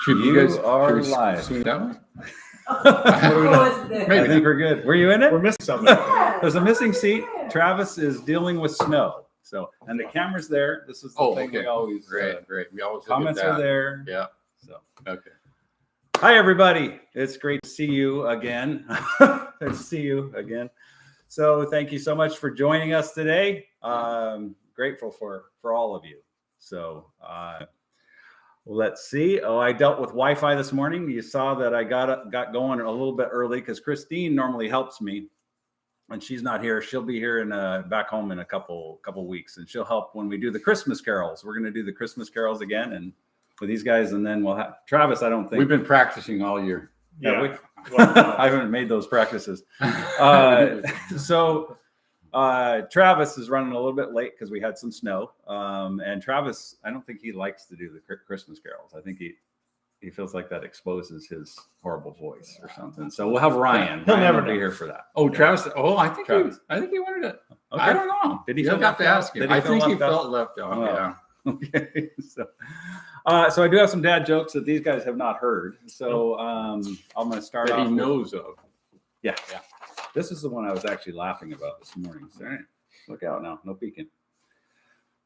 You are we live. swing that way? I think we're good. Were you in it? We're missing something. There's a missing seat. Travis is dealing with snow. So, and the camera's there. This is the thing we always. Great. We always comments look at are that. there. Yeah. So. Okay. Hi, everybody. It's great to see you again. Good to see you again. So thank you so much for joining us today. Grateful for all of you. So let's see. Oh, I dealt with Wi-Fi this morning. You saw that I got going a little bit early because Christine normally helps me, and she's not here. She'll be here in back home in a couple weeks, and she'll help when we do the Christmas carols. We're going to do the Christmas carols again, and with these guys, and then we'll have Travis. I don't think we've been practicing all year. Yeah, I haven't made those practices. So Travis is running a little bit late because we had some snow. And Travis, I don't think he likes to do the Christmas carols. I think he feels like that exposes his horrible voice or something. So we'll have Ryan. He'll never be here for that. Oh, Travis. Oh, I think Travis. he wanted it. Okay. I don't know. Did he You'll have to ask him. I think he felt left out. Oh. Yeah. Okay. So I do have some dad jokes that these guys have not heard. So I'm going to start That off. he knows of. Yeah. This is the one I was actually laughing about this morning. So look out now. No peeking.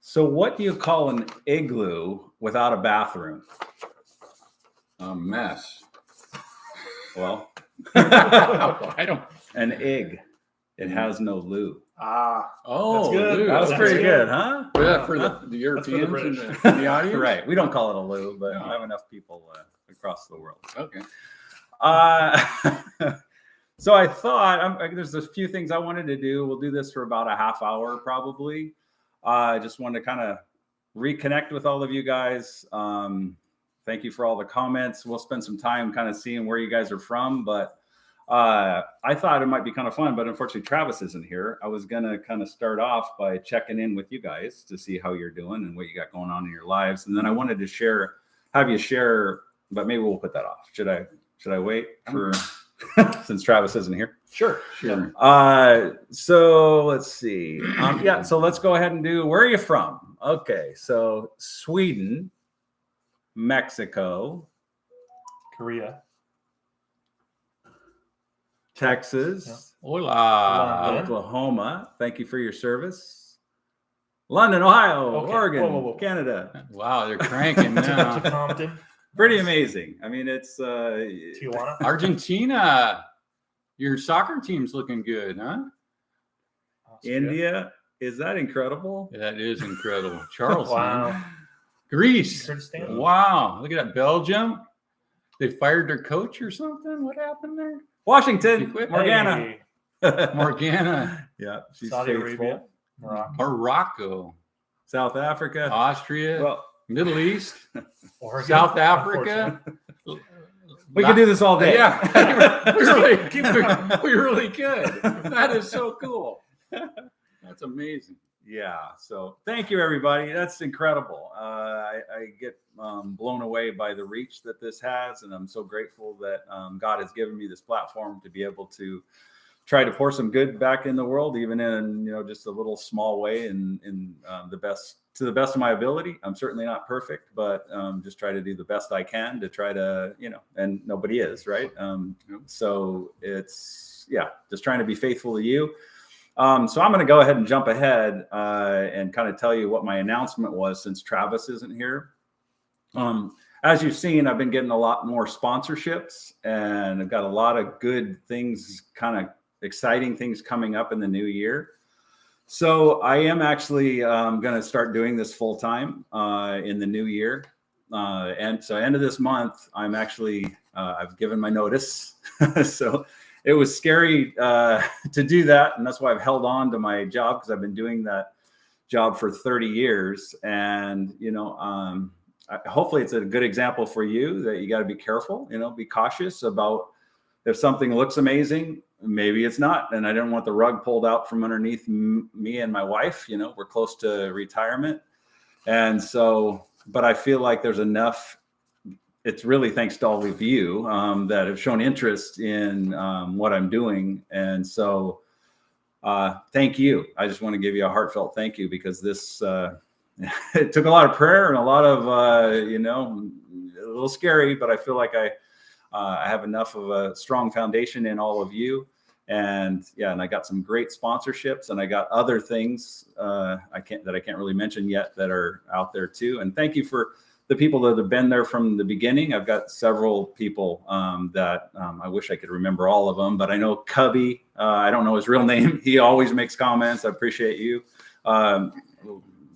So what do you call an igloo without a bathroom? A mess. Well, I don't. an egg. It has no loo. Oh, that's good. Lou. That was That's pretty good. good, huh? For the Europeans British. in the audience? Right. We don't call it a loo, but No. I have enough people across the world. Okay. So I thought there's a few things I wanted to do. We'll do this for about a half hour, probably. I just wanted to kind of reconnect with all of you guys. Thank you for all the comments. We'll spend some time kind of seeing where you guys are from, but I thought it might be kind of fun, but unfortunately Travis isn't here. I was going to kind of start off by checking in with you guys to see how you're doing and what you got going on in your lives. And then I wanted to have you share, but maybe we'll put that off. Should I wait for, since Travis isn't here? Sure. So let's see. So let's go ahead and where are you from? Okay. So Sweden, Mexico, Korea, Texas, Hola. Oklahoma. Thank you for your service. London, Ohio, Okay. Oregon, Whoa. Canada. Wow, they're cranking now. Compton, Pretty amazing. I mean, it's Tijuana, Argentina. Your soccer team's looking good, huh? Austria. India. Is that incredible? That is incredible. Charles. Wow. Greece. Kurdistan. Wow. Look at that. Belgium. They fired their coach or something. What happened there? Washington, You quit? Morgana. Hey, Morgana. Yeah, she's Saudi faithful. Arabia, Morocco, Morocco. South Africa. Austria. Well, Middle East. Oregon, South Africa. we could do this all day. Yeah. we really could. That is so cool. That's amazing. Yeah. So thank you, everybody. That's incredible. I get blown away by the reach that this has, and I'm so grateful that God has given me this platform to be able to try to pour some good back in the world, even in just a little small way, in to the best of my ability. I'm certainly not perfect, but just try to do the best I can to try to and nobody is, right? So it's just trying to be faithful to you. So I'm going to go ahead and jump ahead and kind of tell you what my announcement was since Travis isn't here. As you've seen, I've been getting a lot more sponsorships, and I've got a lot of good things, kind of exciting things coming up in the new year. So I am actually going to start doing this full time in the new year. And so end of this month, I'm actually, I've given my notice. So it was scary to do that. And that's why I've held on to my job, because I've been doing that job for 30 years. And, hopefully it's a good example for you that you got to be careful, be cautious about if something looks amazing, maybe it's not. And I didn't want the rug pulled out from underneath me and my wife. We're close to retirement. And so, but I feel like there's enough. It's really thanks to all of you that have shown interest in what I'm doing. And so thank you. I just want to give you a heartfelt thank you, because this, it took a lot of prayer and a lot of, a little scary, but I feel like I have enough of a strong foundation in all of you. And I got some great sponsorships, and I got other things I can't really mention yet that are out there too. And thank you for the people that have been there from the beginning. I've got several people that I wish I could remember all of them, but I know Cubby. I don't know his real name. He always makes comments. I appreciate you.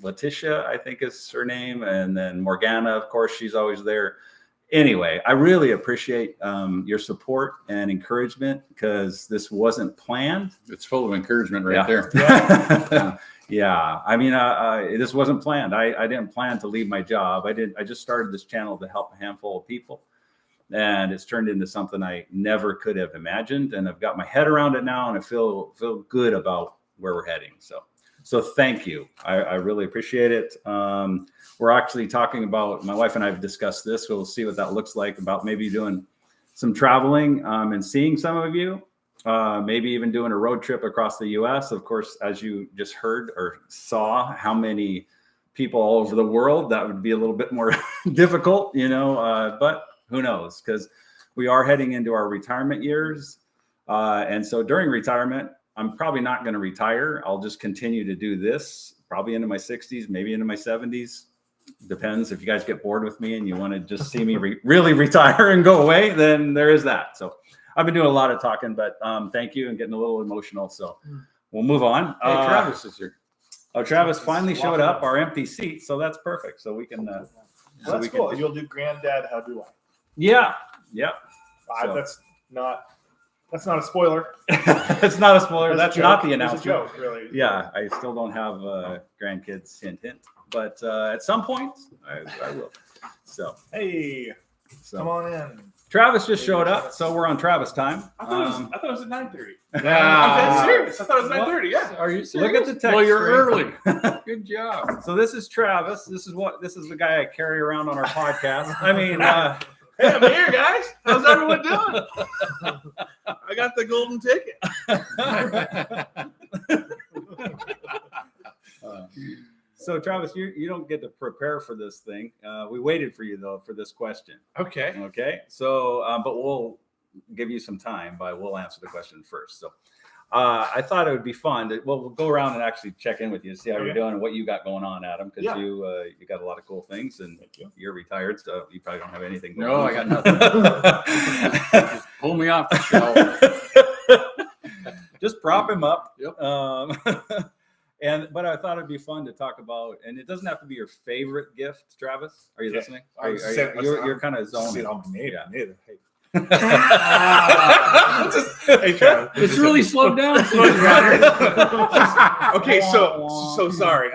Letitia, I think is her name, and then Morgana, of course, she's always there. Anyway, I really appreciate your support and encouragement, because this wasn't planned. It's full of encouragement right there. Yeah. I mean, this wasn't planned. I didn't plan to leave my job. I just started this channel to help a handful of people, and it's turned into something I never could have imagined. And I've got my head around it now, and I feel good about where we're heading. So thank you. I really appreciate it. We're actually talking about, my wife and I have discussed this. We'll see what that looks like, about maybe doing some traveling and seeing some of you, maybe even doing a road trip across the US. Of course, as you just heard or saw how many people all over the world, that would be a little bit more difficult, but who knows? Because we are heading into our retirement years. And so during retirement, I'm probably not going to retire. I'll just continue to do this probably into my 60s, maybe into my 70s. Depends. If you guys get bored with me and you want to just see me really retire and go away, then there is that. So I've been doing a lot of talking, but thank you, and getting a little emotional. So we'll move on. Hey, Travis is here. Oh, Travis finally showed up, our empty seat. So that's perfect. So we can. That's cool. You'll do Granddad, How Do I? Yeah. So. That's not a spoiler. It's not a spoiler. That's not the announcement. It's a joke, really. Yeah, I still don't have grandkids. Hint, hint. But at some point, I will. So hey, come on in. Travis just showed up, so we're on Travis time. I thought it was at 9:30. Yeah, I'm dead serious. I thought it was 9:30. Yeah. Are you serious? Look at the text. Well, you're screen. early. Good job. So this is Travis. This is the guy I carry around on our podcast. I mean, hey, I'm here, guys. How's everyone doing? I got the golden ticket. So Travis, you don't get to prepare for this thing. We waited for you though for this question. Okay. Okay. So, but we'll give you some time, but we'll answer the question first. So, I thought it would be fun to, we'll go around and actually check in with you, see how you're doing and what you got going on, Adam, because you got a lot of cool things, and you're retired, so you probably don't have anything going on. I got nothing. Just pull me off the shelf. Just prop him up. Yep. But I thought it'd be fun to talk about, and it doesn't have to be your favorite gift, Travis. Are you listening? You're kind of zoning. Hey, Travis. It's really slowed down. Okay, so sorry.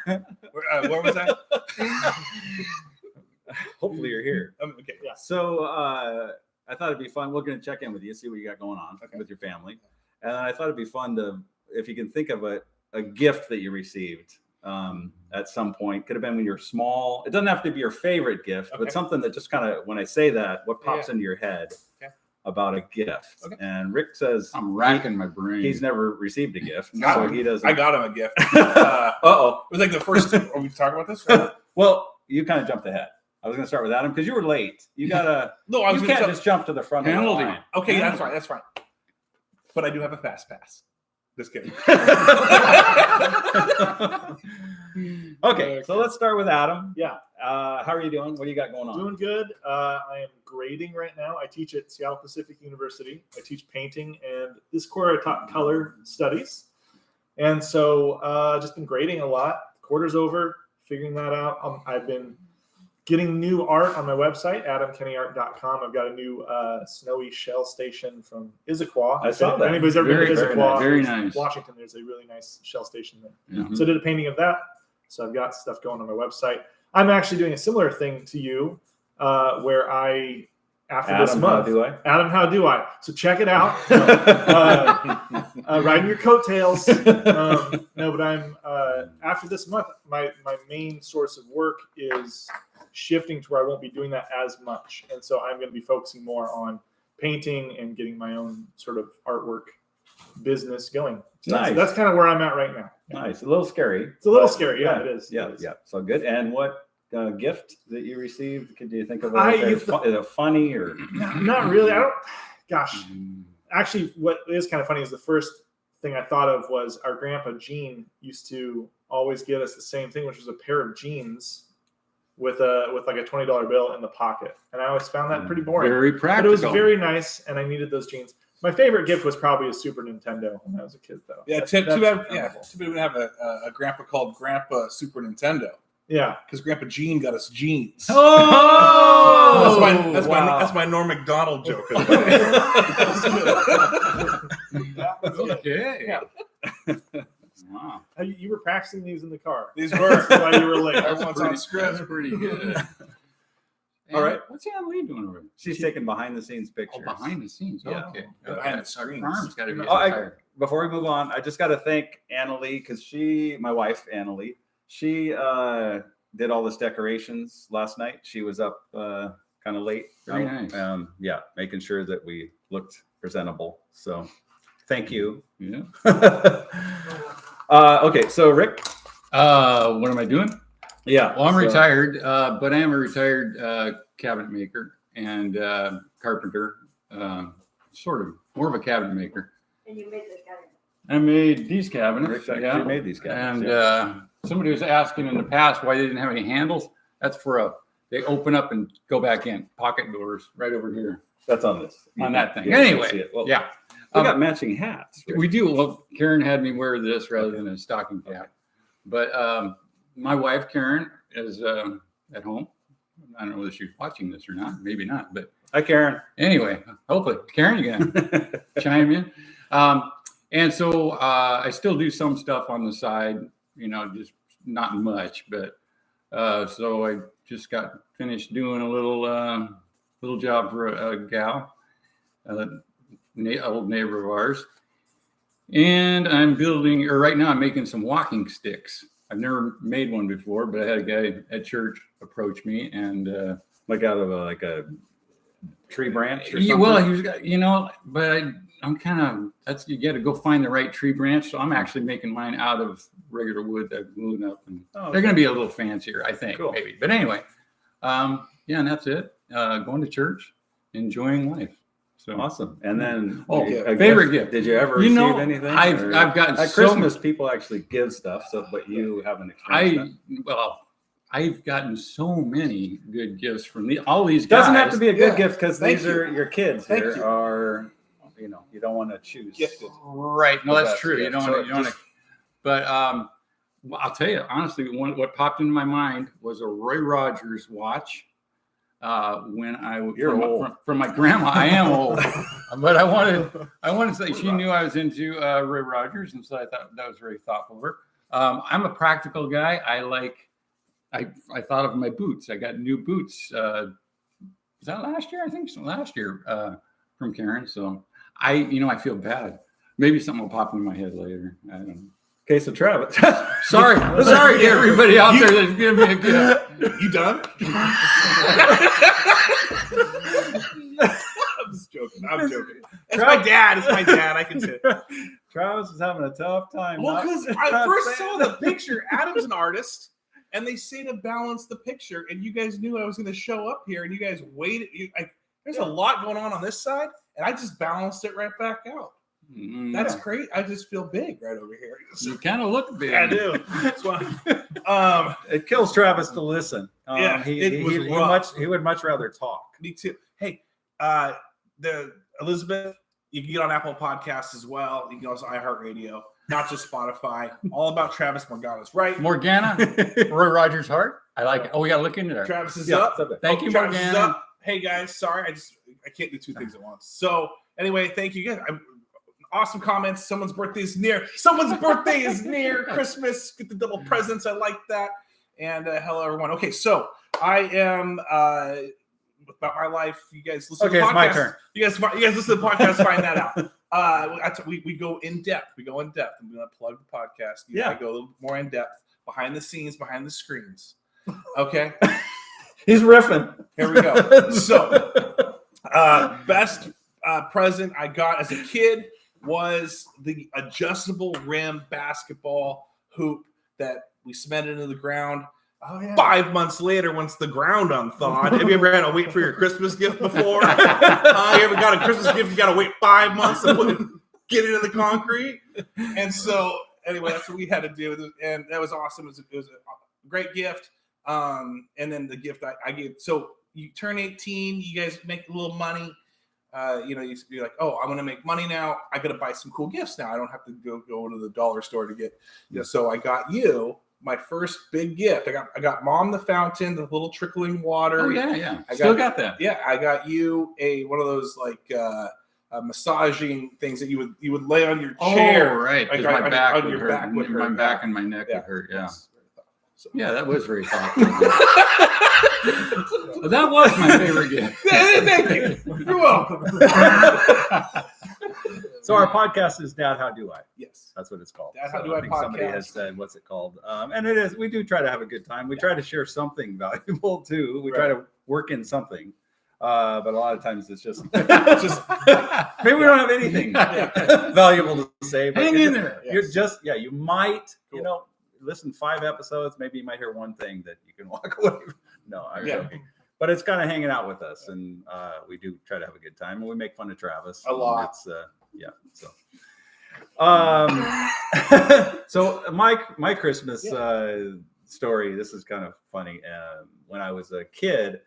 Where was I? Hopefully you're here. Okay. Yeah. So I thought it'd be fun. We're going to check in with you, see what you got going on with your family. And I thought it'd be fun to, if you can think of a gift that you received at some point. Could have been when you're small. It doesn't have to be your favorite gift, but something that just kind of, when I say that, what pops into your head about a gift. And Rick says, I'm racking my brain. He's never received a gift. So he doesn't. I got him a gift. Uh-oh. It was like the first two. Are we talking about this? Right? Well, you kind of jumped ahead. I was going to start with Adam because you were late. You gotta. No, I was you gonna can't just jump to the front of the Penalty. line. Okay, that's fine. That's fine. But I do have a fast pass. Just kidding. Okay, so let's start with Adam. Yeah. How are you doing? What do you got going on? Doing good. I am grading right now. I teach at Seattle Pacific University. I teach painting, and this quarter I taught color studies. And so just been grading a lot. Quarter's over, figuring that out. I've been getting new art on my website, adamkenneyart.com. I've got a new snowy shell station from Issaquah. I saw that. If anybody's ever been to Issaquah, very nice. Washington, there's a really nice shell station there. Mhm. So I did a painting of that. So I've got stuff going on my website. I'm actually doing a similar thing to you, where I, after this month, Adam, how do I? So check it out. Riding your coattails. No, but I'm after this month, my main source of work is shifting to where I won't be doing that as much, and so I'm going to be focusing more on painting and getting my own sort of artwork business going. So Nice. That's kind of where I'm at right now. Nice. A little scary. It's a little scary. Yeah, it is. Yeah, It is. yeah. So good. And what gift that you received? Could you think of Is it funny or? Not really. I don't. Gosh, actually, what is kind of funny is the first thing I thought of was our grandpa Gene used to always give us the same thing, which was a pair of jeans with like a $20 bill in the pocket, and I always found that pretty boring. Very But practical. it was very nice, and I needed those jeans. My favorite gift was probably a Super Nintendo when I was a kid, though. Yeah, That's too bad. memorable. Yeah, too bad we have a grandpa called Grandpa Super Nintendo Yeah. because Grandpa Gene got us jeans. Oh, That's my Norm Macdonald joke. Okay. Yeah. Wow. You were practicing these in the car. These were That's why you were late. everyone's on script. That's pretty good. All right. What's Ann Lee doing over there? She's taking behind the scenes pictures. Oh, behind the scenes. Yeah. Okay. Behind the screens. Arm's got to be Oh, retired. Before we move on, I just got to thank Annalie because my wife Annalie, she did all this decorations last night. She was up kind of late. Very nice. Yeah, making sure that we looked presentable. So, thank you. Yeah. Okay, so Rick. What am I doing? Yeah. Well, I'm so- retired, but I am a retired cabinet maker and carpenter. Sort of more of a cabinet maker. And you made the cabinet. I made these cabinets. Rick actually made these cabinets. And somebody was asking in the past why they didn't have any handles. That's for they open up and go back in. Pocket doors right over here That's on this. on that thing. You can see Anyway, it. Well, yeah. we got matching hats. Rick. We do. Well, Karen had me wear this rather than a stocking cap. But my wife, Karen, is at home. I don't know whether she's watching this or not. Maybe not. But Hi, Karen. anyway, hopefully, Karen, you can chime in. And so I still do some stuff on the side, just not much. But so I just got finished doing a little job for a gal, old neighbor of ours. And I'm right now I'm making some walking sticks. I've never made one before, but I had a guy at church approach me and Like out of a tree branch or something? yeah, well, he was, but I'm kind of, you got to go find the right tree branch. So I'm actually making mine out of regular wood that I've glued up, and they're going to be a little fancier, I think, Cool. maybe. But anyway, yeah, and that's it. Going to church, enjoying life. So Awesome. And then a favorite gift. Did you ever receive anything? I've gotten at so Christmas people actually give stuff, but you haven't experienced I've gotten so many good gifts from all these guys. Doesn't have to be a good Yeah. gift because Thank these you. are your kids Thank here you. are, you don't want to choose. Gifted. Right. No, The that's best true. You gift. don't So want to, just- but well, I'll tell you, honestly, what popped into my mind was a Roy Rogers watch. When You're old. from my grandma. I am old, but I wanted to say she knew I was into Roy Rogers, and so I thought that was very thoughtful of her. I'm a practical guy. I thought of my boots. I got new boots. Was that last year? I think so. Last year from Karen. So I feel bad. Maybe something will pop into my head later. I don't know. Okay, so Travis. Sorry to everybody out there that's giving me a gift. You done? I'm just joking. It's my dad. I can say it. Travis is having a tough time. Well, not- because I not first saying saw the picture. Adam's an artist, and they say to balance the picture. And you guys knew I was going to show up here, and you guys waited. There's a lot going on this side, and I just balanced it right back out. That's great. I just feel big right over here. You kind of look big. I do. That's why. It kills Travis to listen. Yeah, it was rough. He would much rather talk. Me too. Hey, the Elizabeth, you can get on Apple Podcasts as well. You can also iHeartRadio, not just Spotify. All about Travis Morgana's right. Morgana, Roy Rogers' heart. I like it. Oh, we got to look into that. Travis is Yeah, up. it's up there. Thank you, Travis is Morgana. up. Hey guys, sorry, I can't do two things at once. So anyway, thank you guys. Awesome comments. Someone's birthday is near. Christmas. Get the double presents. I like that. And hello everyone. Okay, so I am about my life. You guys listen to the Okay, podcast. it's my turn. You guys listen to the podcast. Find that out. We go in depth. I'm going to plug the podcast. I go a little more in depth, behind the scenes, behind the screens. Okay. He's riffing. Here we go. So, best present I got as a kid was the adjustable rim basketball hoop that we cemented into the ground. Oh yeah. 5 months later, once the ground unthawed, have you ever had to wait for your Christmas gift before? You ever got a Christmas gift? You got to wait 5 months to get it in the concrete. And so, anyway, that's what we had to do, and that was awesome. It was a great gift. And then the gift I gave. So you turn 18, you guys make a little money. You're like, oh, I'm going to make money now. I got to buy some cool gifts now. I don't have to go to the dollar store to get. So I got you my first big gift. I got Mom the fountain, the little trickling water. Oh yeah. I Still got that. Yeah, I got you one of those like massaging things that you would lay on your chair. Oh, right. Because Like, my back on would your hurt. back would hurt. My back and my neck would hurt. Yeah. Yeah, that was very thoughtful. That was my favorite gift. Thank you. You're welcome. So our podcast is Dad, How Do I? Yes. That's what it's called. Dad, How So Do I think somebody podcast. has said, what's it called? And it is, we do try to have a good time. We try to share something valuable too. We try to work in something. But a lot of times it's just maybe we don't have anything valuable to say. But Hang in there. You're just, you might, listen 5 episodes. Maybe you might hear one thing that you can walk away from. No, I'm joking. But it's kind of hanging out with us, and we do try to have a good time, and we make fun of Travis a lot. So my Christmas story. This is kind of funny. When I was a kid,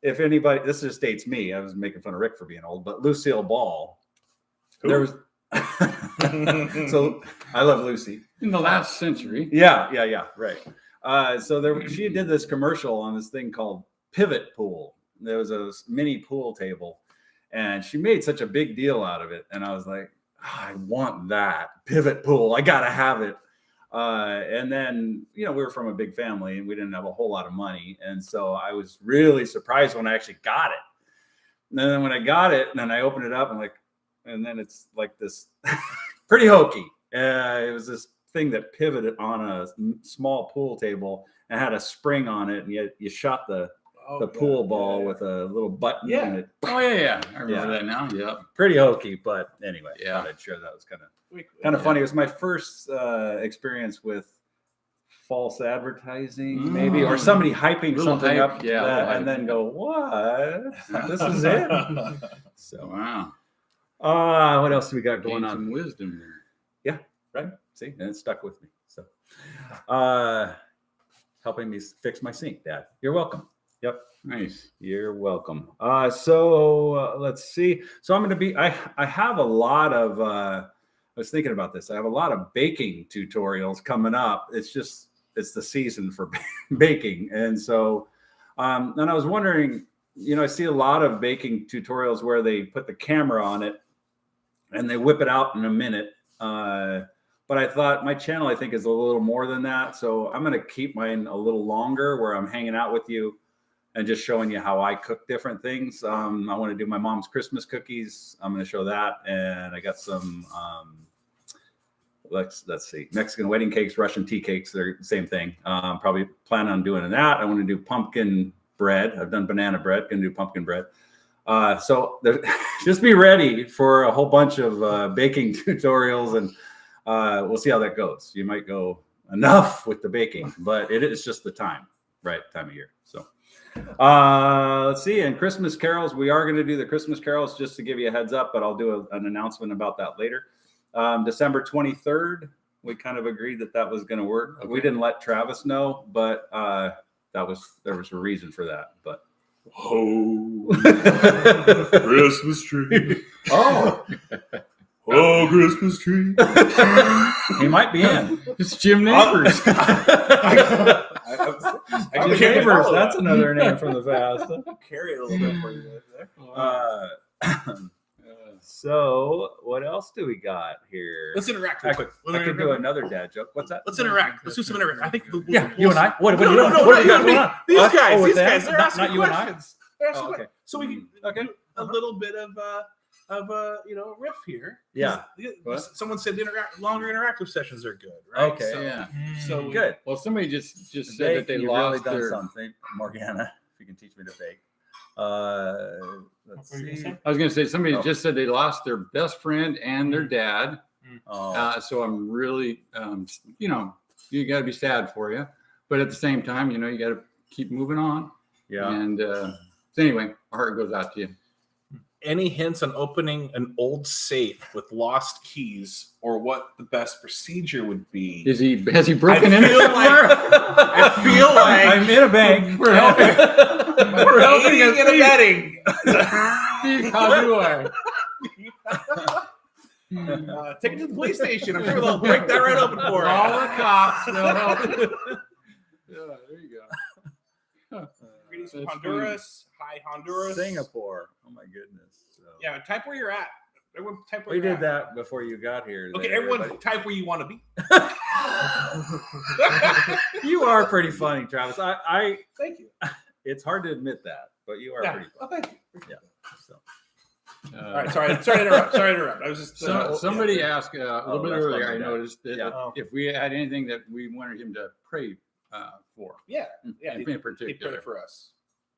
if anybody, this just dates me. I was making fun of Rick for being old, but Lucille Ball. There was. So I love Lucy. In the last century. Yeah, right. So she did this commercial on this thing called Pivot Pool. There was a mini pool table, and she made such a big deal out of it. And I was like, I want that Pivot Pool. I gotta have it. And then, we were from a big family, and we didn't have a whole lot of money, and so I was really surprised when I actually got it. And then when I got it, and then I opened it up, and then it's like this pretty hokey. It was this thing that pivoted on a small pool table and had a spring on it, and you shot the pool ball with a little button in it. Oh yeah. I remember that now. Yeah. Pretty hokey, but anyway, Yeah. I thought I'd share that. Was kind of funny. It was my first experience with false advertising, maybe, or somebody hyping something up, and then go, "What? This is it." So wow. What else do we got going on? Some wisdom there. Yeah, right. See, and it stuck with me. So, helping me fix my sink, Dad. You're welcome. Yep. Nice. You're welcome. So let's see. So I'm going to be. I have a lot of. I was thinking about this. I have a lot of baking tutorials coming up. It's the season for baking, and so and I was wondering. I see a lot of baking tutorials where they put the camera on it and they whip it out in a minute. But I thought my channel, I think, is a little more than that. So I'm going to keep mine a little longer, where I'm hanging out with you and just showing you how I cook different things. I want to do my mom's Christmas cookies. I'm going to show that. And I got some, let's see, Mexican wedding cakes, Russian tea cakes. They're the same thing. Probably plan on doing that. I want to do pumpkin bread. I've done banana bread. Going to do pumpkin bread. So just be ready for a whole bunch of baking tutorials, and we'll see how that goes. You might go enough with the baking, but it is just the time of year. So let's see. And Christmas carols, we are going to do the Christmas carols, just to give you a heads up, but I'll do an announcement about that later. December 23rd, we kind of agreed that was going to work. Okay. We didn't let Travis know, but there was a reason for that. But Christmas tree. Oh, Christmas tree. He might be in. It's Jim Neighbors. Neighbors. That's another name from the past. Carry it a little bit for you there. So what else do we got here? Let's interact real quick. I could do another dad joke. What's that? Let's interact. Let's do some interact. I think. You and I. What are you doing? No, What are you doing? these guys. Oh, These them? guys. They're asking not you and I? questions. They're asking Oh, okay. questions. So we can do a little bit of riff here. Yeah. Someone said longer interactive sessions are good, right? Okay. So, Yeah. So Good. Well, somebody just said that they You've lost really done their. something, Morgana. If you can teach me to bake. Let's see. I was going to say somebody just said they lost their best friend and their dad. Oh. So I'm really, you got to be sad for you. but at the same time, you got to keep moving on. Yeah. And so anyway, our heart goes out to you. Any hints on opening an old safe with lost keys, or what the best procedure would be? Has he broken in? I feel like I'm in a bank. We're helping. we're helping and abetting. How do I? Take it to the police station. I'm sure they'll break that right open for All you. the cops. They'll help. Yeah, there you go. Greetings from Honduras. Hi, Honduras. Singapore. Oh my goodness. So, Yeah, type where you're at. Everyone type where we you're did at. that before you got here. Okay, there, everyone everybody. type where you want to be. You are pretty funny, Travis. I Thank you. it's hard to admit that, but you are Yeah. pretty Oh, funny. thank you. Yeah. So All right, sorry to interrupt. Sorry to interrupt. I was just somebody asked a little bit that's earlier. what I we got. noticed that Yeah. if we had anything that we wanted him to pray for, yeah, in he prayed particular, for us.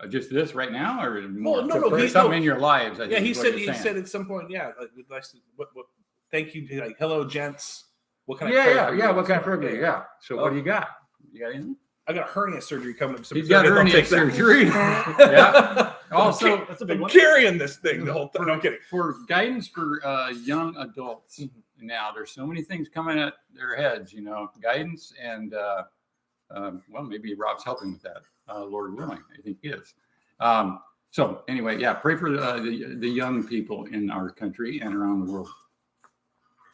Just this right now, or more? no, For he- something no. in your lives. I Yeah, think he is what said you're he saying. said at some point, yeah, like we'd like to, what thank you, like hello gents. What can I pray for Yeah. you? What kind of program? Yeah. So what Oh. do you got? You got anything? I got hernia surgery coming up. so He's got don't hernia take that. surgery. Yeah. Also, That's a big I'm one. carrying this thing the whole time. No, I'm kidding. for guidance for young adults Mm-hmm. now, there's so many things coming at their heads. Guidance and well, maybe Rob's helping with that. Lord willing, I think he is. So anyway, yeah, pray for the young people in our country and around the world.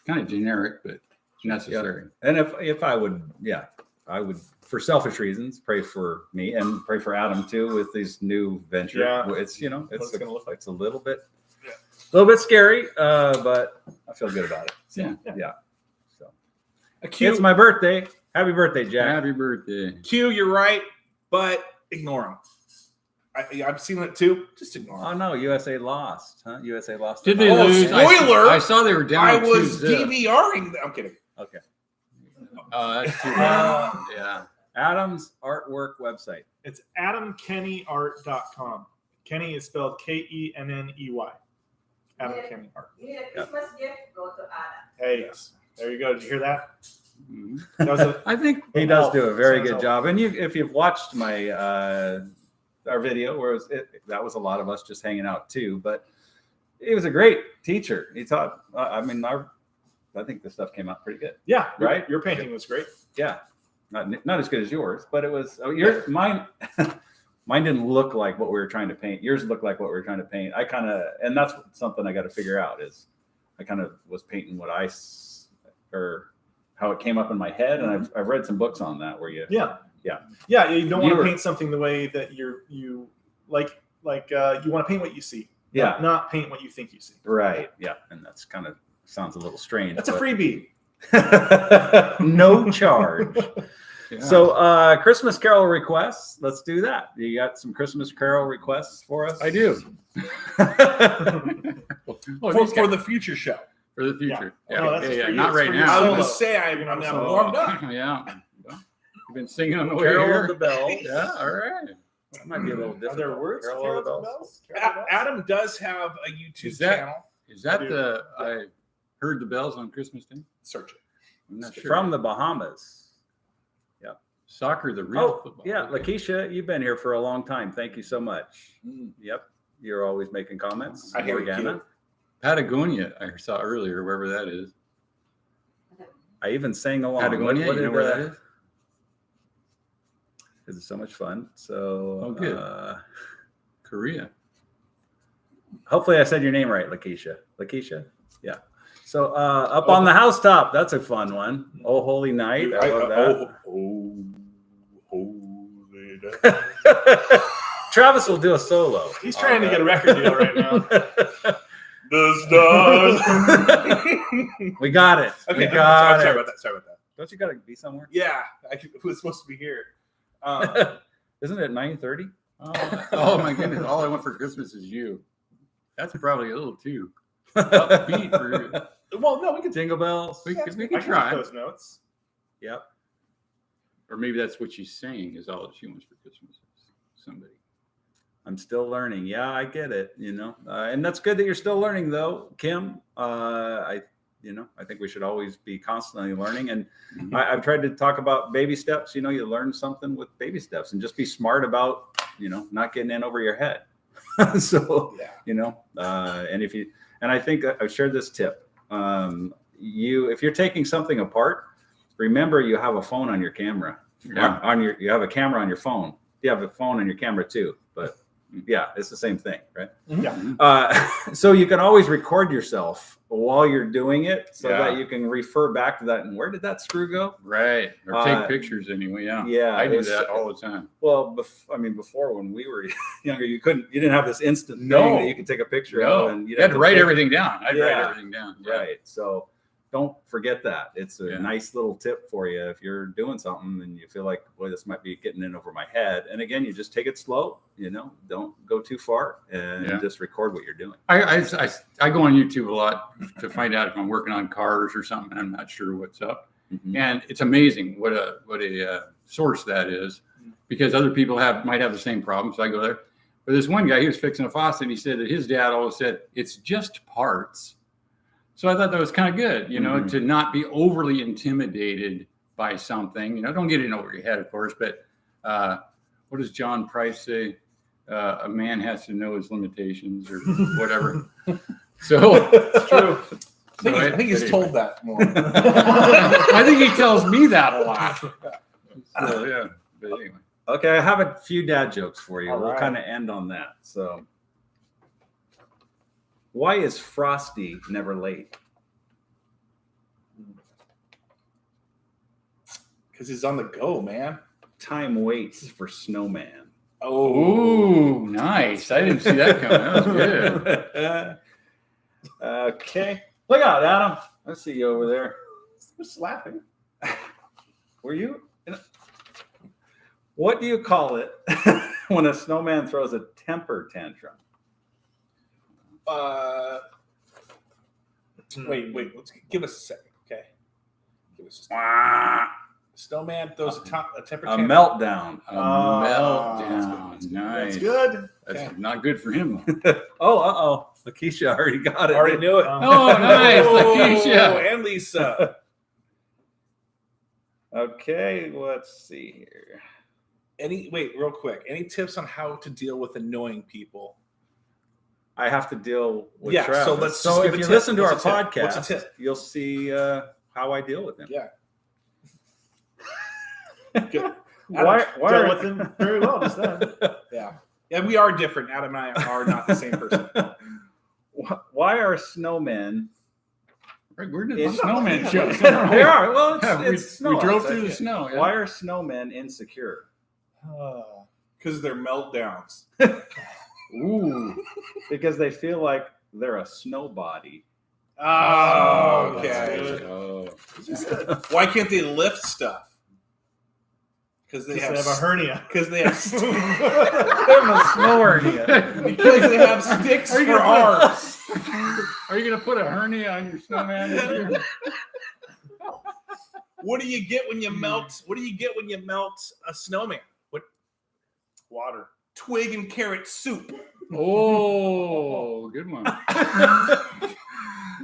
Kind of generic, but necessary. and if I would, I would, for selfish reasons, pray for me and pray for Adam too with these new venture. Yeah. It's What's it gonna look like? It's a little bit scary, but I feel good about it. Yeah. So Q, it's my birthday. Happy birthday, Jack. Happy birthday. Q, you're right, but ignore him. I've seen it too. Just ignore Oh him. no, USA lost, huh? USA lost. Did to they Oh, Boston. lose? spoiler! I saw they were down. I to was 2-0. DVRing. I'm kidding. Okay. That's too bad. Yeah. Adam's artwork website. It's adamkenneyart.com. Kenny is spelled Kenney. Adam Kenney Art. You need a Christmas gift, go to Adam. Hey, there you go. Did you hear that? Mhm. That was a, I think He does do a very Sounds good helpful. job. And if you've watched my our video, where that was a lot of us just hanging out too, but he was a great teacher. He taught. I think the stuff came out pretty good. yeah, Right? Your painting was great. Yeah, not as good as yours, but it was. Mine. Mine didn't look like what we were trying to paint. Yours looked like what we were trying to paint. And that's something I got to figure out is I kind of was painting what or how it came up in my head. And I've read some books on that where you, Yeah. Yeah. Yeah. You don't want You to were- paint something the way that you you want to paint what you see. Yeah. Not paint what you think you see. right. Yeah. And that's kind of sounds a little strange. That's a but- freebie. no charge. yeah. So Christmas Carol requests. Let's do that. You got some Christmas Carol requests for us? I do. Oh, these For guys- the future show. for the future. Yeah. No, that's just for you. Not It's right for your now. I was solo. going to say I'm Solo. warmed up. Yeah. Well, you've been singing on the way Carol here. of the Bells. Yeah. All right. That might be a little different. Are there words? Carol Carol of the of the Bells. Bells? Carol of the Bells? Adam does have a YouTube Is that- channel. Is that I do. the I heard the bells on Christmas Day? Search it. I'm not sure. From the Bahamas. soccer, the real Oh, football. yeah. Okay. Lakeisha, you've been here for a long time. Thank you so much. Yep. You're always making comments. I hear you, Morgana. Q. Patagonia, I saw earlier, wherever that is. I even sang along. Patagonia, What you know did, where that is? This is so much fun. So, Oh, good. Korea. Hopefully I said your name right, Lakeisha. Lakeisha? Yeah. So up on the housetop, that's a fun one. Oh, Holy Night. I love that. Holy night. Travis will do a solo. He's trying to get a record deal right now. We got it. Okay, We I'm got sorry it. about that. Sorry about that. Don't you got to be somewhere? Yeah, I was supposed to be here. Isn't it 9:30? Oh my goodness! All I want for Christmas is you. That's probably a little too upbeat for. Well, no, we could. Jingle bells. We I can can try, take those notes. Yep. or maybe that's what she's saying is all that she wants for Christmas. Somebody. I'm still learning. Yeah, I get it. And that's good that you're still learning, though, Kim. I I think we should always be constantly learning. And Mhm. I've tried to talk about baby steps. You learn something with baby steps, and just be smart about, not getting in over your head. So, Yeah. and I think I've shared this tip. If you're taking something apart, remember you have a phone on your camera. Yeah. You have a camera on your phone. You have a phone on your camera too, but yeah, it's the same thing, right? Yeah. So you can always record yourself while you're doing it, so Yeah. that you can refer back to that. And where did that screw go? Right. Or take pictures anyway. Yeah. Yeah, I do it's- that all the time. Well, before when we were younger, you didn't have this instant thing No. that you could take a picture No. of, and You had to write take- everything down. I'd write Yeah. everything down. Yeah. Right. So don't forget that. It's a Yeah. nice little tip for you if you're doing something and you feel like, boy, this might be getting in over my head. And again, you just take it slow. Don't go too far, and Yeah. just record what you're doing. I go on YouTube a lot to find out if I'm working on cars or something. I'm not sure what's up. Mhm. And it's amazing what a source that is, because other people might have the same problem. So I go there. But this one guy, he was fixing a faucet, and he said that his dad always said, "It's just parts." So I thought that was kind of good, Mhm. to not be overly intimidated by something. Don't get in over your head, of course. But what does John Price say? A man has to know his limitations, or whatever. So It's true. I think he's told that more. I think he tells me that a lot. So, yeah. But anyway. Okay, I have a few dad jokes for you. All We'll right. kind of end on that. So, why is Frosty never late? Because he's on the go, man. Time waits for Snowman. Oh, nice. I didn't see that coming. That was good. Okay. Look out, Adam. I see you over there. Just laughing. Were you? What do you call it when a snowman throws a temper tantrum? Wait. Let's give us a second, okay? Give us a second. A Snowman throws a temper tantrum. meltdown. A Oh, meltdown. Nice. That's good. That's Okay. not good for him. Oh. Lakeisha already got it. Already knew it. Oh, nice. Lakeisha. And Lisa. Okay, let's see here. Real quick. Any tips on how to deal with annoying people? I have to deal with Yeah, Travis. so let's just give if a you tip. listen to What's our a tip? podcast, What's a tip? you'll see how I deal with him. Yeah. Good. Why Dealt are- with him very well just then. Yeah. Yeah, we are different. Adam and I are not the same person. Why are snowmen? Where did It's the snowman not- show? They are. Well, it's, Yeah, it's snow we drove outside. through the snow. Yeah. Why are snowmen insecure? Because they're meltdowns. Ooh. Because they feel like they're a snow body. Oh, that's okay. good. Oh. Why can't they lift stuff? Because they Just have have a hernia. Because they have They have a snow hernia. because they have sticks Are you for gonna arms. Are you gonna put a hernia on your snowman this year? What do you get when you melt? What do you get when you melt a snowman? What Water. twig and carrot soup? Oh, good one.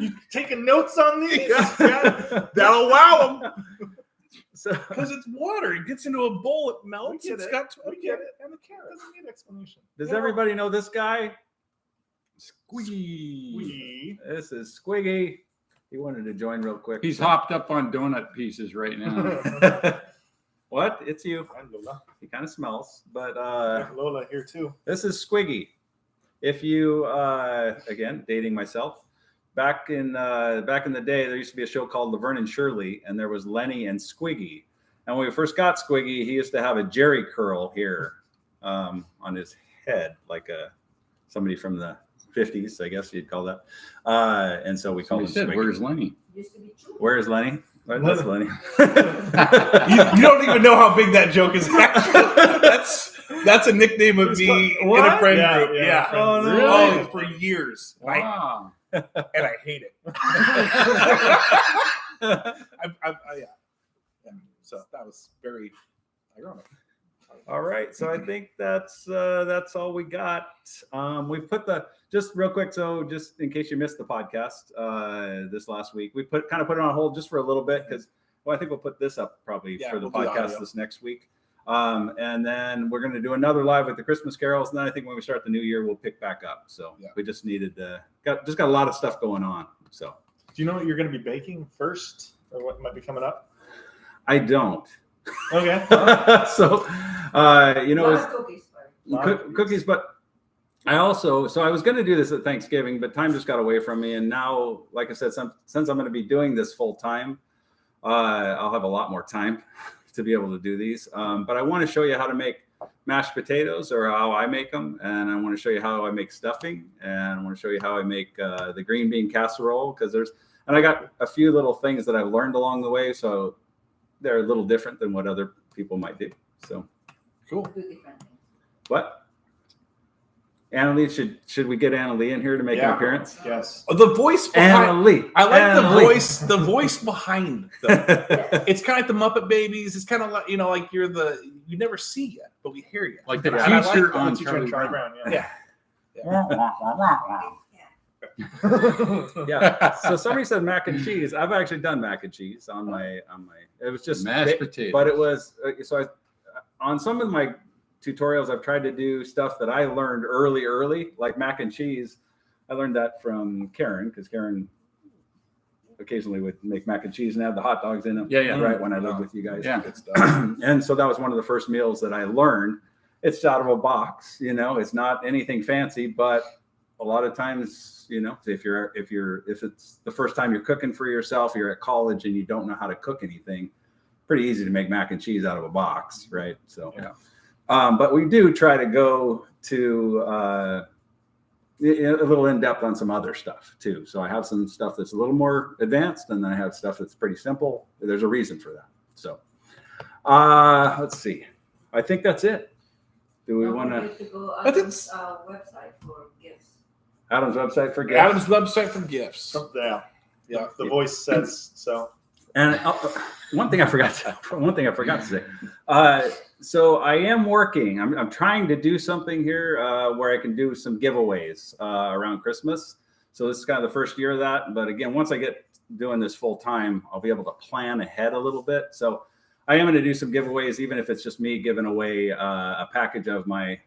You taking notes on these? That'll wow them So, because it's water. It gets into a bowl, it melts. We get It's it. got We get it. and the carrot. Doesn't need explanation. does everybody know this guy? Squiggy. We. This is Squiggy. He wanted to join real quick. He's hopped up on donut pieces right now. What? It's you. I'm Lola. He kind of smells, but Lola here too. this is Squiggy. If you again dating myself, back in the day, there used to be a show called Laverne and Shirley, and there was Lenny and Squiggy. And when we first got Squiggy, he used to have a jerry curl here on his head, like somebody from the 50s, I guess you'd call that. And so we called him Somebody said, Squiggy. "Where's Lenny?" Used to be true. Where is Lenny? That's Lenny. You don't even know how big that joke is. That's a nickname of me in a What? friend Yeah, group. yeah, Yeah. friend Oh, group. really? Oh, for years. Wow. And I hate it. Yeah. So that was very ironic. All right, so I think that's all we got. We've put just real quick, so just in case you missed the podcast this last week, we put it on hold just for a little bit because I think we'll put this up probably for the we'll do podcast audio this next week. And then we're going to do another live with the Christmas carols. And then I think when we start the new year, we'll pick back up. So we just needed got a lot of stuff going on. So Do you know what you're going to be baking first, or what might be coming up? I don't. Okay. So, you know, Lot of cookies. Sorry. cookies, but I also, so I was going to do this at Thanksgiving, but time just got away from me. And now, like I said, since I'm going to be doing this full time, I'll have a lot more time to be able to do these. But I want to show you how to make mashed potatoes, or how I make them. And I want to show you how I make stuffing, and I want to show you how I make the green bean casserole, and I got a few little things that I've learned along the way. So they're a little different than what other people might do. So Cool. Two different things. what? Annalie, should we get Annalie in here to make an appearance? Yes. The voice behind. Annalie. I like Annalie. the voice behind them. It's kind of like the Muppet Babies. It's kind of like, like you never see you, but we hear you. Like the Yeah. And I like teacher the on teacher Charlie on Charlie Brown. Brown. Yeah. Yeah. So somebody said mac and cheese. I've actually done mac and cheese on my. It was just Mashed potatoes. but it was on some of my tutorials. I've tried to do stuff that I learned early, like mac and cheese. I learned that from Karen, because Karen occasionally would make mac and cheese and add the hot dogs in them. Yeah. Right when I lived with you guys. Yeah. Good stuff. And so that was one of the first meals that I learned. It's out of a box, it's not anything fancy, but a lot of times, if it's the first time you're cooking for yourself, you're at college and you don't know how to cook anything, pretty easy to make mac and cheese out of a box, right? So, but we do try to go to a little in depth on some other stuff too. So I have some stuff that's a little more advanced, and then I have stuff that's pretty simple. There's a reason for that. So, let's see. I think that's it. Do we want to? Go But Adam's website for gifts. Adam's website for gifts. Adam's website for gifts. Yeah. The voice says so. And one thing I forgot to say. So I am working. I'm trying to do something here where I can do some giveaways around Christmas. So this is kind of the first year of that. But again, once I get doing this full time, I'll be able to plan ahead a little bit. So I am going to do some giveaways, even if it's just me giving away a package of my.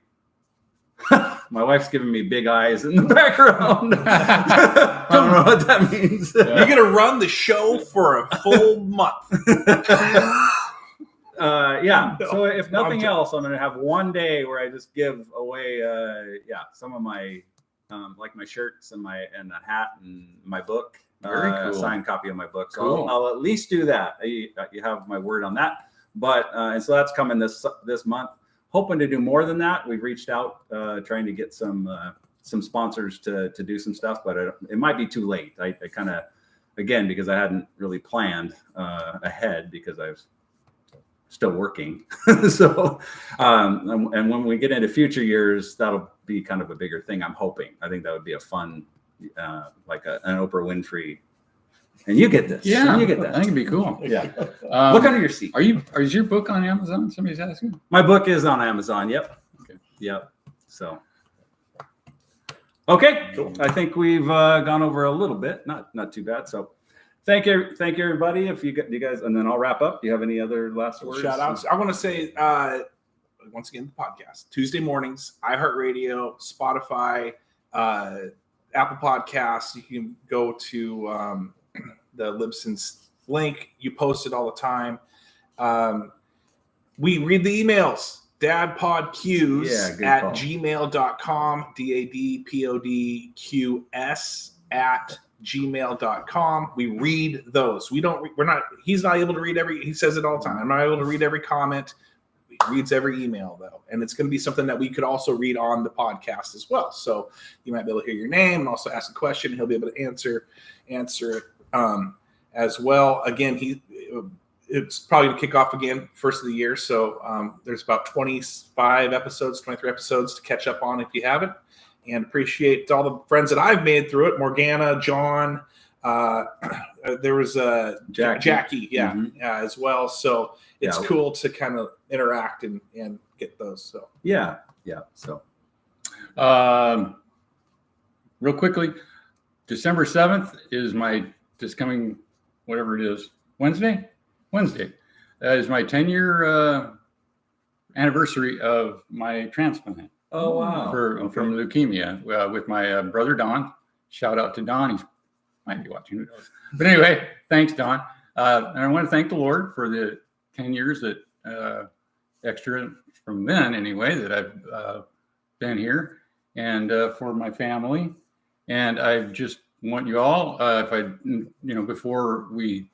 My wife's giving me big eyes in the background. I don't know what that means. You're gonna run the show for a full month. Yeah. So if nothing else, I'm going to have one day where I just give away, some of my, like my shirts and a hat and my book. Very cool. A signed copy of my book. So Cool. I'll at least do that. You have my word on that. But and so that's coming this month. Hoping to do more than that. We've reached out, trying to get some sponsors to do some stuff, but it might be too late. I kind of, again, because I hadn't really planned ahead, because I was still working. So, and when we get into future years, that'll be kind of a bigger thing. I'm hoping. I think that would be a fun, like an Oprah Winfrey. And you get this. Yeah, And you get I that. think it'd be cool. Yeah. Um, Look under your seat. Is your book on Amazon? Somebody's asking. My book is on Amazon. Yep. Okay. Yep. So. Okay. Cool. I think we've gone over a little bit. Not too bad. So, thank you everybody. If you guys, and then I'll wrap up. Do you have any other last words? Shout outs. I want to say once again the podcast Tuesday mornings, iHeartRadio, Spotify, Apple Podcasts. You can go to the Libsyn's link. You post it all the time. We read the emails. dadpodqs Yeah, good at call. gmail.com. dadpodqs at gmail.com. We read those. He's not able to read he says it all the time. I'm not able to read every comment. He reads every email though. And it's going to be something that we could also read on the podcast as well. So you might be able to hear your name and also ask a question. He'll be able to answer it as well. Again, it's probably to kick off again first of the year. So there's about 23 episodes to catch up on if you haven't. And appreciate all the friends that I've made through it. Morgana, John, there was Jackie, Mhm. as well. So it's Yeah. cool to kind of interact and get those. So Yeah. So Real quickly, December 7th is my this coming whatever it is Wednesday is my 10-year anniversary of my transplant oh wow. from leukemia with my brother Don. Shout out to Don. He might be watching. Who knows? But anyway, thanks, Don. And I want to thank the Lord for the 10 years that extra from then anyway that I've been here, and for my family. And I just want you all, before we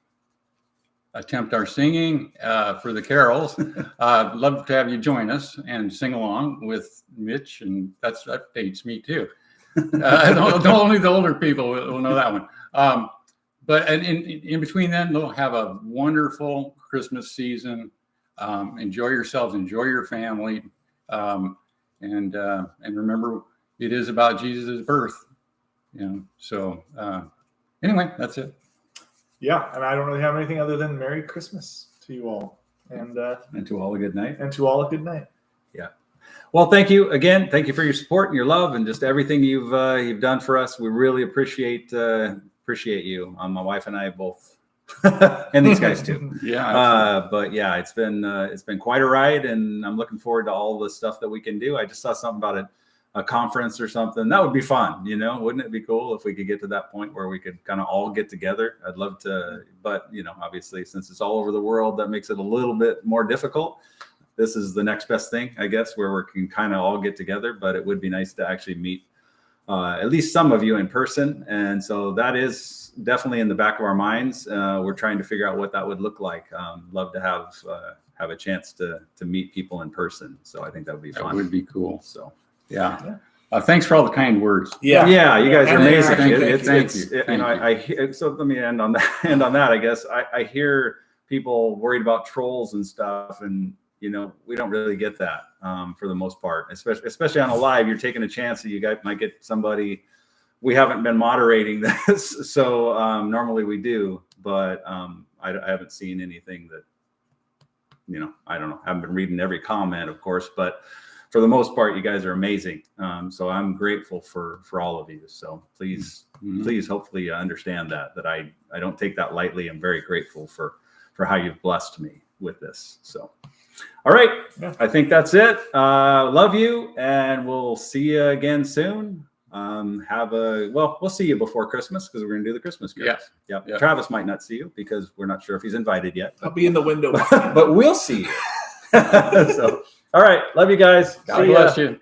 attempt our singing for the carols, I'd love to have you join us and sing along with Mitch, and that dates me too. Only the older people will know that one. But in between then, they'll have a wonderful Christmas season. Enjoy yourselves, enjoy your family, and remember, it is about Jesus' birth. So anyway, that's it. Yeah, and I don't really have anything other than Merry Christmas to you all, and to all a good night. and to all a good night. Yeah. Well, thank you again. Thank you for your support and your love and just everything you've done for us. We really appreciate you. My wife and I both, and these guys too. Yeah. But yeah, it's been quite a ride, and I'm looking forward to all the stuff that we can do. I just saw something about a conference or something. That would be fun, wouldn't it be cool if we could get to that point where we could kind of all get together? I'd love to, but obviously since it's all over the world, that makes it a little bit more difficult. This is the next best thing, I guess, where we can kind of all get together, but it would be nice to actually meet at least some of you in person. And so that is definitely in the back of our minds. We're trying to figure out what that would look like. Love to have a chance to meet people in person. So I think that would be fun. That would be cool. So Yeah. Thanks for all the kind words. Yeah, you guys are And amazing. thank you. I hear, so let me end on that. I guess I hear people worried about trolls and stuff, and we don't really get that for the most part, especially on a live. You're taking a chance that you guys might get somebody. We haven't been moderating this, so normally we do, but I haven't seen anything that I don't know. I haven't been reading every comment, of course, but for the most part, you guys are amazing. So I'm grateful for all of you. So please, hopefully you understand that I don't take that lightly. I'm very grateful for how you've blessed me with this. So, all right. Yeah. I think that's it. Love you, and we'll see you again soon. We'll see you before Christmas because we're going to do the Christmas gifts. Yeah. Travis might not see you because we're not sure if he's invited yet. I'll be in the window. But we'll see you. So, all right. Love you guys. God bless you.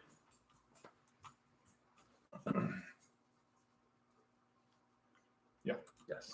Yeah. Yes.